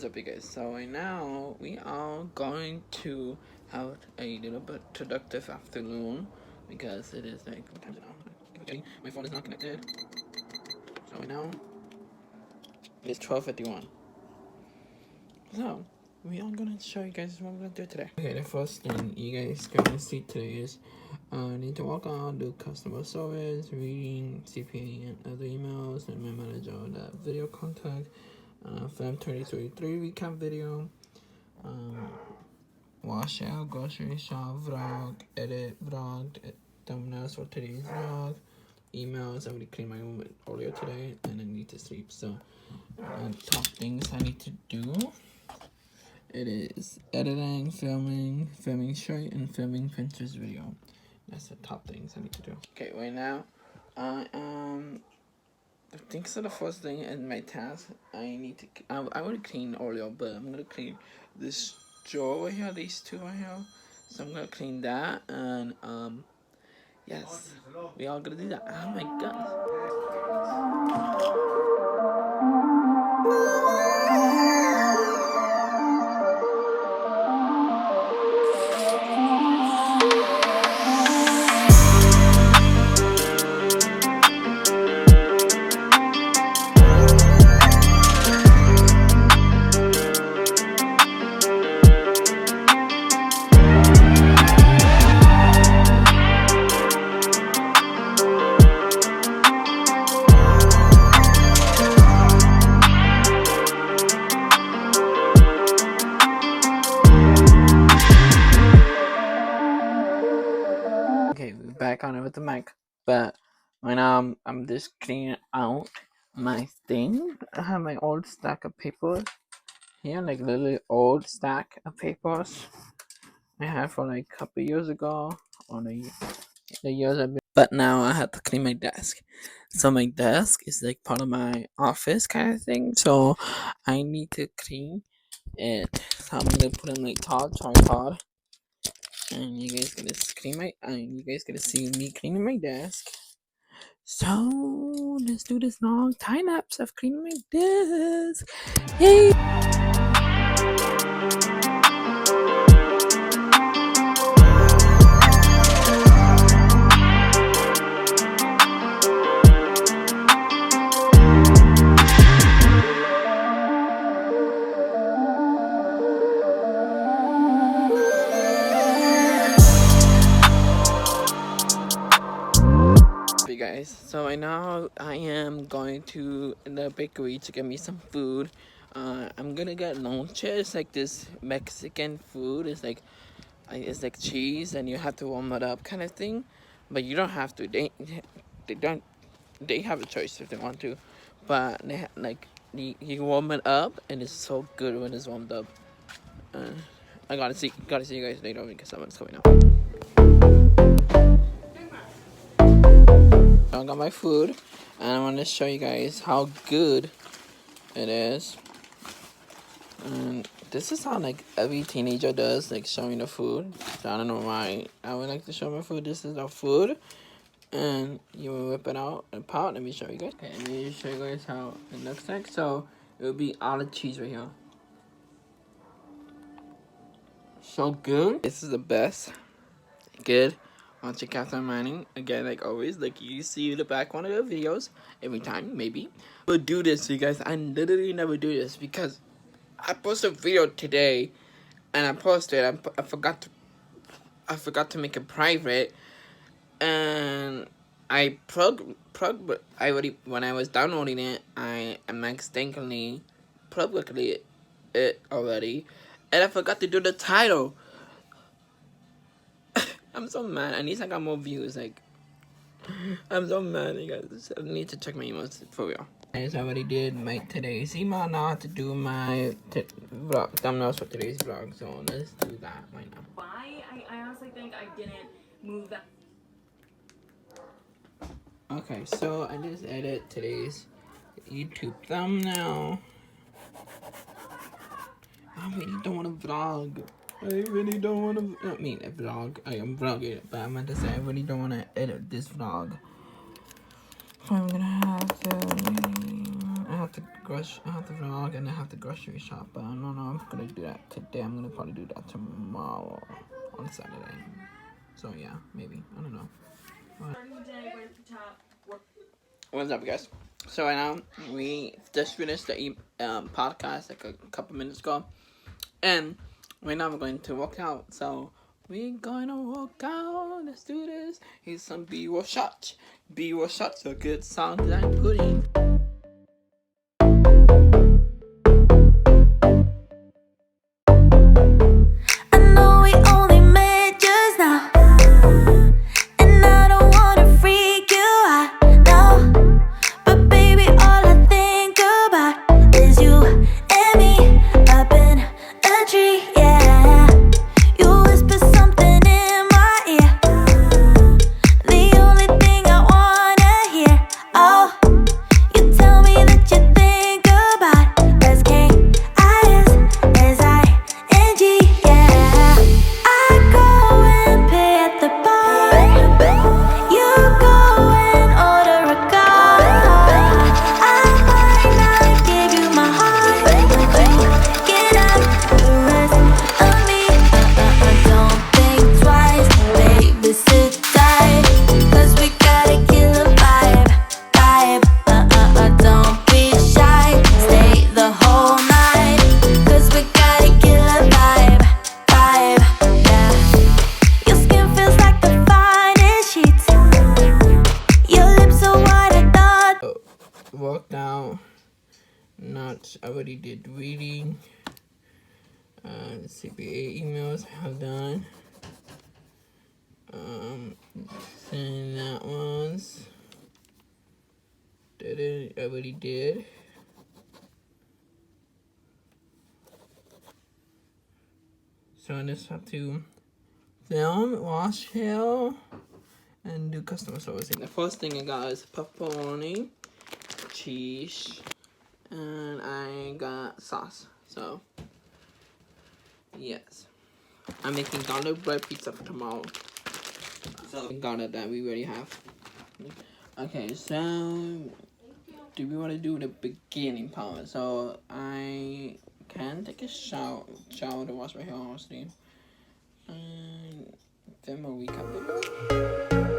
What's up, you guys? So right now we are going to have a little bit productive afternoon because it is like what time is it now? My phone is not connected. So right now it's 12:51. So we are gonna show you guys what we're gonna do today. Okay, the first thing you guys gonna see today is I need to walk out, do customer service, reading CPA and other emails, and my manager the video contact, film 2023 recap video, wash out, grocery shop vlog, edit vlog, thumbnails for today's vlog, emails. I already cleaned my room earlier today, and I need to sleep. So, top things I need to do. It is editing, filming short, and filming Pinterest video. That's the top things I need to do. Okay, right now, I think so. The first thing in my task, I need to. I already cleaned earlier, but I'm gonna clean this drawer right here. These two right here. So I'm gonna clean that, and yes, we all gonna do that. Oh my god. Okay, we're back on it with the mic. But right now I'm just cleaning out my thing. I have my old stack of papers here, like literally old stack of papers I had from like a couple years ago, or the years I've been. But now I have to clean my desk. So my desk is like part of my office kind of thing. So I need to clean it. So I'm gonna put in like tripod. And you guys gonna see me cleaning my desk. So let's do this long time lapse of cleaning my desk. Yay! Guys, so right now I am going to the bakery to get me some food. I'm gonna get lonches, like this Mexican food. It's like cheese, and you have to warm it up, kind of thing. But you don't have to. They have a choice if they want to, but you warm it up, and it's so good when it's warmed up. I gotta see you guys later because someone's coming out. I got my food, and I want to show you guys how good it is. And this is how like every teenager does, like showing the food. So I don't know why I would like to show my food. This is our food, and you will whip it out and pot. Let me show you guys. Okay, let me show you guys how it looks like. So it will be all the cheese right here. So good. This is the best. Good. On CapCut mining again, like always. Like you see the back one of the videos every time, maybe. We'll do this, you guys. I literally never do this because I posted a video today, and I posted. I forgot to make it private, and I but I already when I was downloading it, I mistakenly publicly it already, and I forgot to do the title. I'm so mad. At least I got more views. Like, I'm so mad, you guys. I need to check my emails for real. I just already did my today's email. Now I have to do my vlog thumbnails for today's vlog. So let's do that right now. Why? I honestly think I didn't move that. Okay, so I just edit today's YouTube thumbnail. I really don't want to vlog. I really don't want to. I mean, a vlog. I am vlogging, but I meant to say I really don't want to edit this vlog. So I'm gonna have to have to vlog, and I have to grocery shop. But I don't know if I'm gonna do that today. I'm gonna probably do that tomorrow on Saturday. So yeah, maybe, I don't know. What's up, guys? So right now we just finished the podcast like a couple minutes ago, and right now we're going to work out. So we're gonna work out. Let's do this. Here's some B-roll shots. B-roll shots are good sound that I'm putting. Worked out. Not already did reading. CPA emails I have done. Sending that ones. Did it? Already did. So I just have to film, wash hair, and do customer servicing. The first thing I got is pepperoni, cheese, and I got sauce. So yes, I'm making garlic bread pizza for tomorrow. So garlic that we already have. Okay, so do we want to do the beginning part? So I can take a shower to wash my hair, honestly, and then we'll recap it.